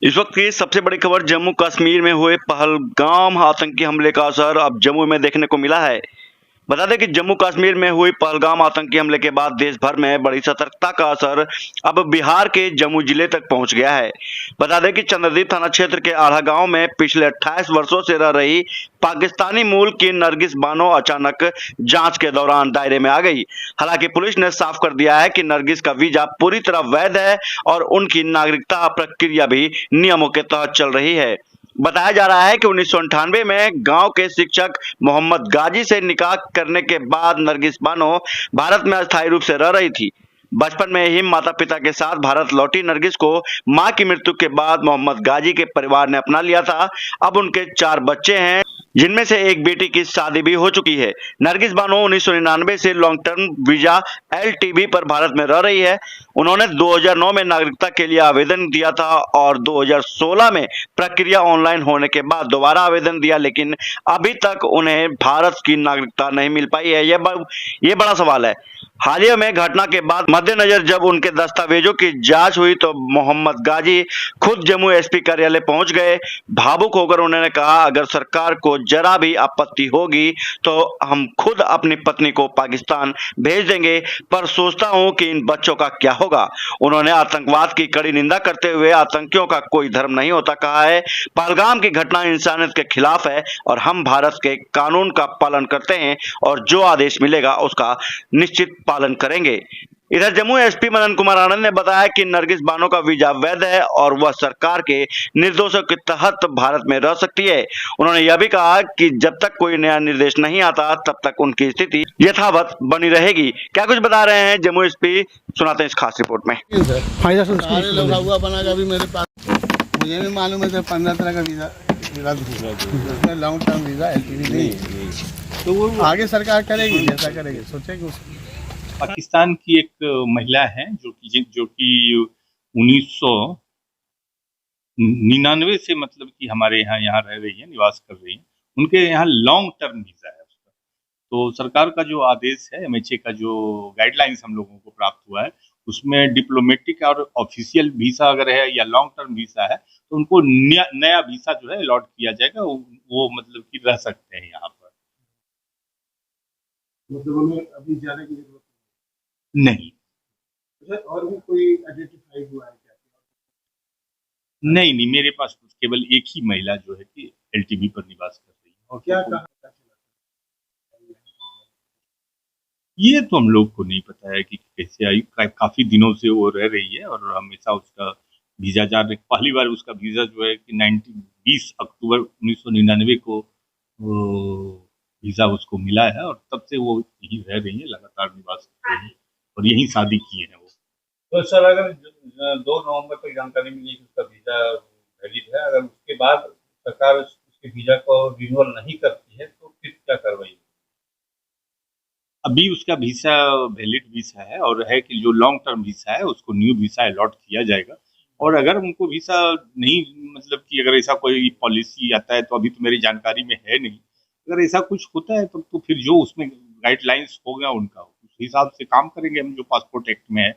इस वक्त की सबसे बड़ी खबर जम्मू कश्मीर में हुए पहलगाम आतंकी हमले का असर अब जम्मू में देखने को मिला है। बता दें कि जम्मू कश्मीर में हुई पहलगाम आतंकी हमले के बाद देश भर में बड़ी सतर्कता का असर अब बिहार के जम्मू जिले तक पहुंच गया है। बता दें कि चंद्रदीप थाना क्षेत्र के आढ़ा गांव में पिछले 28 वर्षों से रह रही पाकिस्तानी मूल की नरगिस बानो अचानक जांच के दौरान दायरे में आ गई। हालांकि पुलिस ने साफ कर दिया है कि नरगिस का वीजा पूरी तरह वैध है और उनकी नागरिकता प्रक्रिया भी नियमों के तहत चल रही है। बताया जा रहा है कि 1998 में गांव के शिक्षक मोहम्मद गाजी से निकाह करने के बाद नरगिस बानो भारत में अस्थायी रूप से रह रही थी। बचपन में ही माता पिता के साथ भारत लौटी नरगिस को मां की मृत्यु के बाद मोहम्मद गाजी के परिवार ने अपना लिया था। अब उनके 4 बच्चे हैं, जिनमें से एक बेटी की शादी भी हो चुकी है। नरगिस बानो 1999 से लॉन्ग टर्म वीजा LTV पर भारत में रह रही है। उन्होंने 2009 में नागरिकता के लिए आवेदन दिया था और 2016 में प्रक्रिया ऑनलाइन होने के बाद दोबारा आवेदन दिया, लेकिन अभी तक उन्हें भारत की नागरिकता नहीं मिल पाई है। ये बड़ा सवाल है। हाल ही में घटना के बाद मद्देनजर जब उनके दस्तावेजों की जांच हुई तो मोहम्मद गाजी खुद जम्मू SP कार्यालय पहुंच गए। भावुक होकर उन्होंने कहा, अगर सरकार को जरा भी आपत्ति होगी तो हम खुद अपनी पत्नी को पाकिस्तान भेज देंगे, पर सोचता हूं कि इन बच्चों का क्या होगा। उन्होंने आतंकवाद की कड़ी निंदा करते हुए आतंकियों का कोई धर्म नहीं होता कहा है। पहलगाम की घटना इंसानियत के खिलाफ है और हम भारत के कानून का पालन करते हैं और जो आदेश मिलेगा उसका निश्चित पालन करेंगे। इधर जम्मू SP मदन कुमार आनंद ने बताया कि नरगिस बानो का वीजा वैध है और वह सरकार के निर्देशों के तहत भारत में रह सकती है। उन्होंने यह भी कहा कि जब तक कोई नया निर्देश नहीं आता तब तक उनकी स्थिति यथावत बनी रहेगी। क्या कुछ बता रहे हैं जम्मू SP, सुनाते हैं इस खास रिपोर्ट में। सारे लोग हुआ बना का भी मेरे पास मुझे भी मालूम है 15 तरह का वीजा रद्द लॉन्ग टर्म वीजा LTV नहीं, तो वो आगे सरकार करेगी जैसा करेगी, सोचेगी उसको। पाकिस्तान की एक महिला है जो कि 1999 से मतलब कि हमारे यहाँ रह रही है, निवास कर रही है। उनके यहाँ लॉन्ग टर्म वीजा है उसका। तो सरकार का जो आदेश है, MHA का जो गाइडलाइंस हम लोगों को प्राप्त हुआ है, उसमें डिप्लोमेटिक और ऑफिशियल वीजा अगर है या लॉन्ग टर्म वीजा है तो उनको नया वीजा जो है अलॉट किया जाएगा। वो मतलब कि रह सकते हैं यहाँ पर। मतलब उन्हें अभी जाने की जरूरत नहीं। और भी कोई आइडेंटिफाई हुआ है क्या? नहीं, मेरे पास केवल एक ही महिला जो है कि LTV पर निवास कर रही है। और क्या कहा? ये तो हम लोग को नहीं पता है कि कैसे आई। काफी दिनों से वो रह रही है और हमेशा उसका वीजा जा रहा है। पहली बार उसका वीजा जो है कि 20 अक्टूबर 1999 को वीजा उसको मिला है और तब से वो यहीं रह रही है, लगातार निवास कर रही है और यहीं शादी किए हैं वो। तो सर, अगर 2 नवंबर तक जानकारी मिली कि उसका वीजा वैलिड है, अगर उसके बाद सरकार उसके वीजा को रिन्यूअल नहीं करती है तो फिर क्या कार्रवाई? अभी उसका वीसा वैलिड वीसा है और है कि जो लॉन्ग टर्म वीसा है उसको न्यू वीसा अलॉट किया जाएगा। और अगर उनको वीसा नहीं, मतलब कि अगर ऐसा कोई पॉलिसी आता है तो अभी तो मेरी जानकारी में है नहीं। अगर ऐसा कुछ होता है तो फिर जो उसमें गाइडलाइंस होगा उनका उस हिसाब से काम करेंगे हम, जो पासपोर्ट एक्ट में है।